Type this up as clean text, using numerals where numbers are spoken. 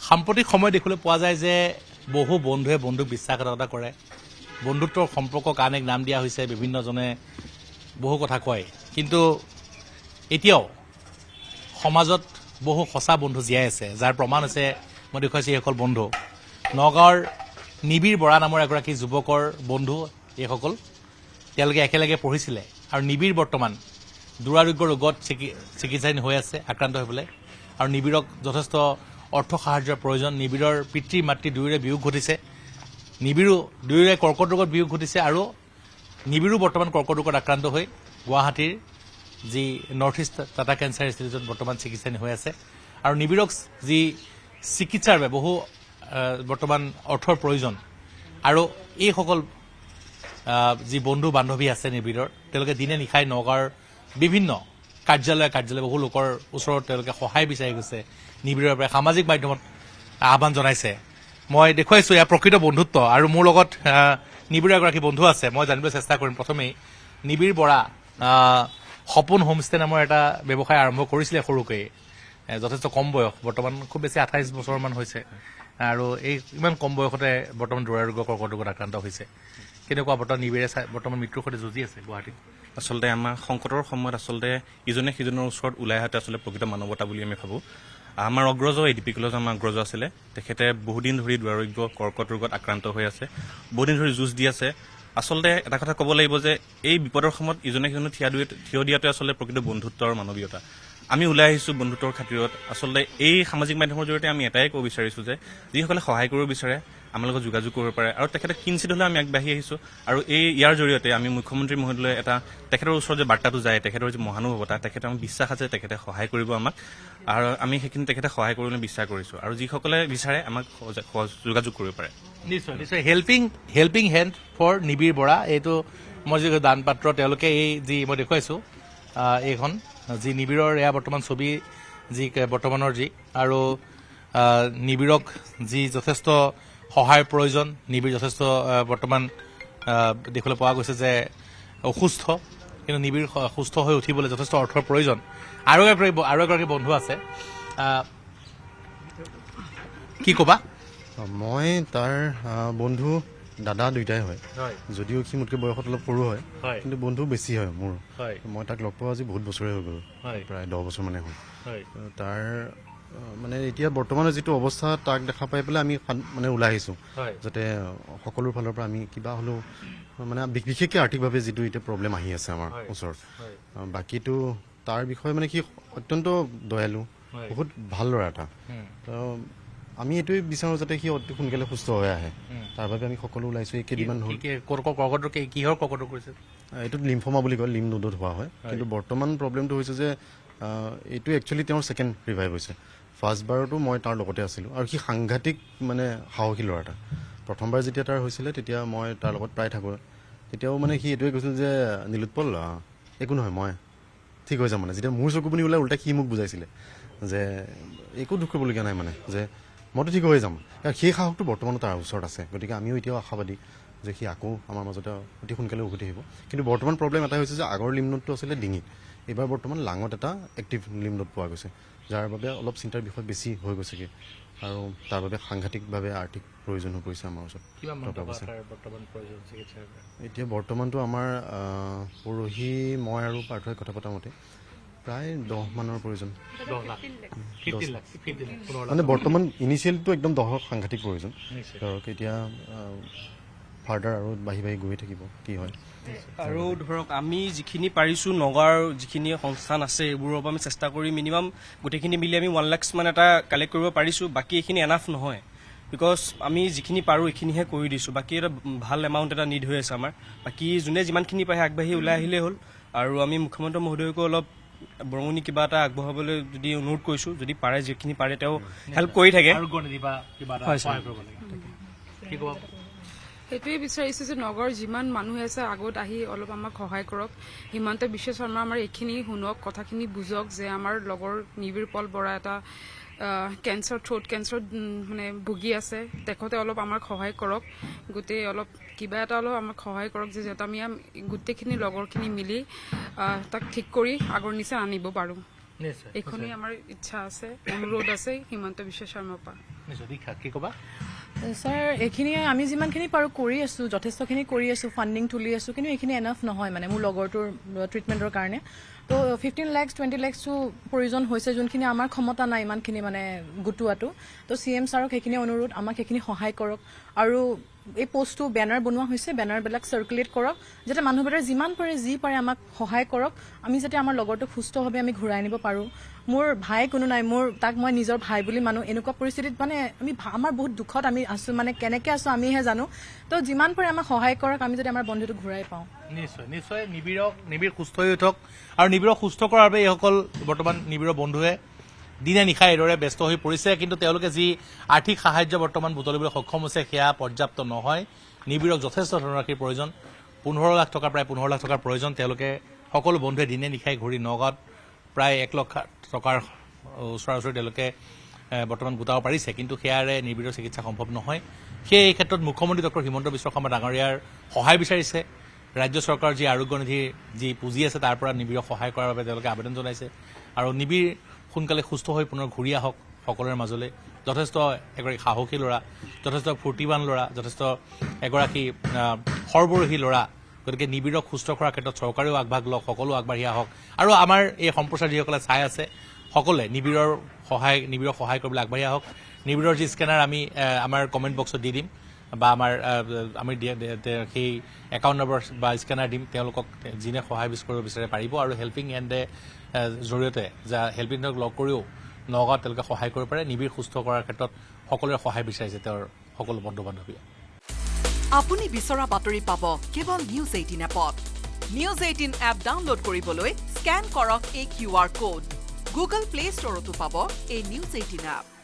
সাম্প্ৰতিক সময় দেখিবলৈ পোৱা যায় যে বহু বন্ধুৱে বন্ধুক বিশ্বাসঘাতকতা কৰে বন্ধুত্বৰ সম্পৰ্কক আন এক নাম দিয়া হৈছে বিভিন্নজনে বহু কথা কয় কিন্তু এতিয়াও সমাজত বহু সঁচা বন্ধু জীয়াই আছে যাৰ প্ৰমাণ আছে মই দেখুৱাইছোঁ এইসকল বন্ধু নগাঁৱৰ নিবিৰ বৰা নামৰ এগৰাকী যুৱকৰ বন্ধু এইসকল তেওঁলোকে একেলগে পঢ়িছিলে আৰু নিবিৰ বৰ্তমান দুৰাৰোগ্য ৰোগত চিকিৎসাধীন হৈ আছে আক্ৰান্ত হৈ পেলাই আৰু নিবিৰক যথেষ্ট অৰ্থ সাহায্যৰ প্ৰয়োজন নিবিৰৰ পিতৃ মাতৃ দুয়োৰে বিয়োগ ঘটিছে নিবিৰো দুয়োৰে কৰ্কট ৰোগত বিয়োগ ঘটিছে আৰু নিবিৰো বৰ্তমান কৰ্কট ৰোগত আক্ৰান্ত হৈ গুৱাহাটীৰ যি নৰ্থ ইষ্ট টাটা কেঞ্চাৰ ইনষ্টিটিউটত বৰ্তমান চিকিৎসাধীন হৈ আছে আৰু নিবিৰক যি চিকিৎসাৰ বাবে বহু বৰ্তমান অৰ্থৰ প্ৰয়োজন আৰু এইসকল যি বন্ধু বান্ধৱী আছে নিবিৰৰ তেওঁলোকে দিনে নিশাই নগাঁৱৰ বিভিন্ন কাৰ্যালয় বহু লোকৰ ওচৰত তেওঁলোকে সহায় বিচাৰি গৈছে নিবিৰৰ পৰা সামাজিক মাধ্যমত আহ্বান জনাইছে মই দেখুৱাইছোঁ ইয়াৰ প্ৰকৃত বন্ধুত্ব আৰু মোৰ লগত নিবিৰৰ এগৰাকী বন্ধু আছে মই জানিবলৈ চেষ্টা কৰিম প্ৰথমেই নিবিৰ বৰা সপোন হোমষ্টে নামৰ এটা ব্যৱসায় আৰম্ভ কৰিছিলে সৰুকৈ যথেষ্ট কম বয়স বৰ্তমান খুব বেছি 28 বছৰমান হৈছে আৰু এই ইমান কম বয়সতে বৰ্তমান দুৰাৰোগ্য কৰ্কট ৰোগত আক্ৰান্ত হৈছে কেনেকুৱা বৰ্তমান নিবিৰে বৰ্তমান মৃত্যুৰ সৈতে যুঁজি আছে গুৱাহাটীত আচলতে আমাৰ সংকটৰ সময়ত আচলতে ইজনে সিজনৰ ওচৰত ওলাই অহাটো আচলতে প্ৰকৃত মানৱতা বুলি আমি ভাবোঁ আমাৰ অগ্ৰজ এডিপি কলেজ আমাৰ অগ্ৰজ আছিলে তেখেতে বহুদিন ধৰি দুৰাৰোগ্য কৰ্কট ৰোগত আক্ৰান্ত হৈ আছে বহুদিন ধৰি যুঁজ দি আছে আচলতে এটা কথা ক'ব লাগিব যে এই বিপদৰ সময়ত ইজনে সিজনে থিয় দিয়াটো আচলতে প্ৰকৃত বন্ধুত্ব আৰু মানৱীয়তা আমি ওলাই আহিছোঁ বন্ধুত্বৰ খাতিৰত আচলতে এই সামাজিক মাধ্যমৰ জৰিয়তে আমি এটাই ক'ব বিচাৰিছোঁ যে যিসকলে সহায় কৰিব বিচাৰে আমাৰ লগত যোগাযোগ কৰিব পাৰে আৰু তেখেতে কিঞ্চিত হ'লে আমি আগবাঢ়ি আহিছোঁ আৰু ইয়াৰ জৰিয়তে আমি মুখ্যমন্ত্ৰী মহোদয়লৈ এটা তেখেতৰ ওচৰত যে বাৰ্তাটো যায় তেখেতৰ যে মহানুভৱতা তেখেতে আমাক বিশ্বাস আছে তেখেতে সহায় কৰিব আমাক আৰু আমি সেইখিনি তেখেতে সহায় কৰিবলৈ বিশ্বাস কৰিছোঁ আৰু যিসকলে বিচাৰে আমাক যোগাযোগ কৰিব পাৰে নিশ্চয় নিশ্চয় হেল্পিং হেণ্ড ফৰ নিবিৰ বৰা এইটো মই যি দান পাত্ৰ তেওঁলোকে এই যি মই দেখুৱাইছোঁ এইখন যি নিবিৰৰ এয়া বৰ্তমান ছবি যি বৰ্তমানৰ যি আৰু নিবিৰক যি যথেষ্ট সহায়ৰ প্ৰয়োজন নিবিৰ যথেষ্ট বৰ্তমান দেখিবলৈ পোৱা গৈছে যে অসুস্থ কিন্তু নিবিৰ সুস্থ হৈ উঠিবলৈ যথেষ্ট অৰ্থৰ প্ৰয়োজন আৰু এগৰাকী বন্ধু আছে কি ক'বা মই তাৰ বন্ধু দাদা দুইটাই হয় যদিও সি মোতকৈ বয়সত অলপ সৰু হয় কিন্তু বন্ধু বেছি হয় মোৰ মই তাক লগ পোৱা আজি বহুত বছৰে হৈ গ'ল প্ৰায় 10 বছৰ মানে হ'ল তাৰ মানে এতিয়া বৰ্তমানৰ যিটো অৱস্থা তাক দেখা পাই পেলাই আমি মানে ওলাই আহিছোঁ যাতে সকলো ফালৰ পৰা আমি কিবা হ'লেও মানে বিশেষকৈ আৰ্থিকভাৱে যিটো এতিয়া প্ৰব্লেম আহি আছে আমাৰ ওচৰত বাকীটো তাৰ বিষয়ে মানে সি অত্যন্ত দয়ালু বহুত ভাল ল'ৰা এটা আমি এইটোৱে বিচাৰোঁ যাতে সি অতি সোনকালে সুস্থ হৈ আহে তাৰ বাবে আমি সকলো ওলাইছোঁ এই কেইদিনমান হ'ল কিহৰ কৰ্কট ৰোগ কৰিছে এইটোত লিম্ফমা বুলি কয় লিম্ফ নোডত হোৱা হয় কিন্তু বৰ্তমান প্ৰব্লেমটো হৈছে যে এইটো একচুৱেলি তেওঁৰ ছেকেণ্ড ৰিভাইভ হৈছে ফাৰ্ষ্ট বাৰতো মই তাৰ লগতে আছিলোঁ আৰু সি সাংঘাতিক মানে সাহসী ল'ৰা এটা প্ৰথমবাৰ যেতিয়া তাৰ হৈছিলে তেতিয়া মই তাৰ লগত প্ৰায় থাকোঁ তেতিয়াও মানে সি এইটোৱে কৈছিল যে নীলোৎপল একো নহয় মই ঠিক হৈ যাম মানে যেতিয়া মোৰ চকুপানী ওলাই উল্টা সি মোক বুজাইছিলে যে একো দুখ কৰিবলগীয়া নাই মানে যে মইতো ঠিক হৈ যাম সেই সাহসটো বৰ্তমানো তাৰ ওচৰত আছে গতিকে আমিও এতিয়াও আশাবাদী যে সি আকৌ আমাৰ মাজতে অতি সোনকালে উভতি আহিব কিন্তু বৰ্তমান প্ৰব্লেম এটা হৈছে যে আগৰ লিম্ফ নোডটো আছিলে ডিঙিত এইবাৰ বৰ্তমান লাঙত এটা এক্টিভ লিম্ফ নোড পোৱা গৈছে যাৰ বাবে অলপ চিন্তাৰ বিষয় বেছি হৈ গৈছেগৈ আৰু তাৰ বাবে সাংঘাতিকভাৱে আৰ্থিক প্ৰয়োজন হৈ পৰিছে আমাৰ ওচৰত টকা পইচা এতিয়া বৰ্তমানটো আমাৰ পৰহি মই আৰু পাৰ্থই কথা পতা মতে প্ৰায় 10 মানৰ প্ৰয়োজন মানে বৰ্তমান ইনিচিয়েলটো একদম 10ৰ সাংঘাতিক প্ৰয়োজন ধৰক এতিয়া ফাৰ্ডাৰ আৰু বাঢ়ি গৈ থাকিব কি হয় আৰু ধৰক আমি যিখিনি পাৰিছোঁ নগাঁৱৰ যিখিনি সংস্থান আছে এইবোৰৰ পৰা আমি চেষ্টা কৰি মিনিমাম গোটেইখিনি মিলি আমি 1 লাখ মান এটা কালেক্ট কৰিব পাৰিছোঁ বাকী এইখিনি এনাফ নহয় বিকজ আমি যিখিনি পাৰোঁ এইখিনিহে কৰি দিছোঁ বাকী এটা ভাল এমাউণ্ট এটা নিড হৈ আছে আমাৰ বাকী যোনে যিমানখিনি পাৰে আগবাঢ়ি ওলাই আহিলেই হ'ল আৰু আমি মুখ্যমন্ত্ৰী মহোদয়কো অলপ বৰঙণি কিবা এটা আগবঢ়াবলৈ যদি অনুৰোধ কৰিছোঁ যদি পাৰে যিখিনি পাৰে তেওঁ হেল্প কৰি থাকে সেইটোৱে বিচাৰিছোঁ যে নগৰ যিমান মানুহ আছে আগত আহি অলপ আমাক সহায় কৰক হিমন্ত বিশ্ব শৰ্মা আমাৰ এইখিনি শুনক কথাখিনি বুজক যে আমাৰ লগৰ নিবিৰ পল বৰা এটা কেঞ্চাৰ থ্ৰোট কেঞ্চাৰত মানে ভুগি আছে তেখেতে অলপ আমাক সহায় কৰক গোটেই অলপ কিবা এটা অলপ আমাক সহায় কৰক যে যাতে আমি গোটেইখিনি লগৰখিনি মিলি তাক ঠিক কৰি আগৰ নিচিনা আনিব পাৰোঁ এইখনেই আমাৰ ইচ্ছা আছে অনুৰোধ আছে হিমন্ত বিশ্ব শৰ্মাৰ পৰা নিশ্চয় দীক্ষা কি ক'বা ছাৰ এইখিনি আমি যিমানখিনি পাৰোঁ কৰি আছোঁ যথেষ্টখিনি কৰি আছোঁ ফাণ্ডিং তুলি আছোঁ কিন্তু এইখিনি এনাফ নহয় মানে মোৰ লগৰটোৰ ট্ৰিটমেণ্টৰ কাৰণে তো 15 লাখ 20 লাখছো প্ৰয়োজন হৈছে যোনখিনি আমাৰ ক্ষমতা নাই ইমানখিনি মানে গোটোৱাটো তো CM ছাৰক সেইখিনি অনুৰোধ আমাক সেইখিনি সহায় কৰক আৰু এই পোষ্টটো বেনাৰ বনোৱা হৈছে বেনাৰবিলাক চাৰ্কুলেট কৰক যাতে মানুহবোৰে যিমান পাৰে যি পাৰে আমাক সহায় কৰক আমি যাতে আমাৰ লগৰটোক সুস্থভাৱে আমি ঘূৰাই আনিব পাৰোঁ মোৰ ভাই কোনো নাই মোৰ তাক মই নিজৰ ভাই বুলি মানো এনেকুৱা পৰিস্থিতিত মানে আমি আমাৰ বহুত দুখত আমি আছোঁ মানে কেনেকৈ আছোঁ আমিহে জানো তো যিমান পাৰে আমাক সহায় কৰক আমি যাতে আমাৰ বন্ধুটো ঘূৰাই পাওঁ নিশ্চয় নিবিড় সুস্থ হৈ উঠক আৰু নিবিড়ক সুস্থ কৰাৰ বাবে এইসকল বৰ্তমান নিবিড়ৰ বন্ধুৱে দিনে নিশাই এইদৰে ব্যস্ত হৈ পৰিছে কিন্তু তেওঁলোকে যি আৰ্থিক সাহায্য বৰ্তমান বুটলিবলৈ সক্ষম হৈছে সেয়া পৰ্যাপ্ত নহয় নিবিড়ক যথেষ্ট ধনৰাশিৰ প্ৰয়োজন 15 লাখ টকা প্ৰায় 15 লাখ টকাৰ প্ৰয়োজন তেওঁলোকে সকলো বন্ধুৱে দিনে নিশাই ঘূৰি নগাঁৱত প্ৰায় 1 লাখ টকাৰ ওচৰা ওচৰি তেওঁলোকে বৰ্তমান গোটাব পাৰিছে কিন্তু সেয়াৰে নিবিড়ৰ চিকিৎসা সম্ভৱ নহয় সেয়ে এই ক্ষেত্ৰত মুখ্যমন্ত্ৰী ডক্টৰ হিমন্ত বিশ্ব শৰ্মা ডাঙৰীয়াৰ সহায় বিচাৰিছে ৰাজ্য চৰকাৰৰ যি আৰোগ্য নিধি যি পুঁজি আছে তাৰ পৰা নিবিড়ক সহায় কৰাৰ বাবে তেওঁলোকে আবেদন জনাইছে আৰু নিবিড় সোনকালে সুস্থ হৈ পুনৰ ঘূৰি আহক সকলোৰে মাজলৈ যথেষ্ট এগৰাকী সাহসী ল'ৰা যথেষ্ট ফূৰ্তিৱান ল'ৰা যথেষ্ট এগৰাকী সৰ্বৰহী ল'ৰা গতিকে নিবিড়ক সুস্থ কৰাৰ ক্ষেত্ৰত চৰকাৰেও আগভাগ লওক সকলো আগবাঢ়ি আহক আৰু আমাৰ এই সম্প্ৰচাৰ যিসকলে চাই আছে সকলোৱে নিবিড়ক সহায় কৰিবলৈ আগবাঢ়ি আহক নিবিড়ৰ যি স্কেনাৰ আমি আমাৰ কমেণ্ট বক্সত দি দিম বা আমি সেই একাউণ্ট নম্বৰ বা স্কেনাৰ দিম তেওঁলোকক যিনে সহায় কৰিব বিচাৰে পাৰিব আৰু হেল্পিং হেণ্ডে জৰিয়তে হেল্পিং হেণ্ডক লগ কৰিও নগাঁৱত তেওঁলোকে সহায় কৰিব পাৰে নিবিড় সুস্থ কৰাৰ ক্ষেত্ৰত সকলোৰে সহায় বিচাৰিছে তেওঁৰ সকলো বন্ধু বান্ধৱীয়ে আপুনি বিচৰা বাতৰি পাব কেৱল নিউজ 18 এপত নিউজ 18 এপ ডাউনলোড কৰিবলৈ স্কেন কৰক এই QR কোড গুগল প্লে ষ্টৰতো পাব এই নিউজ 18 এপ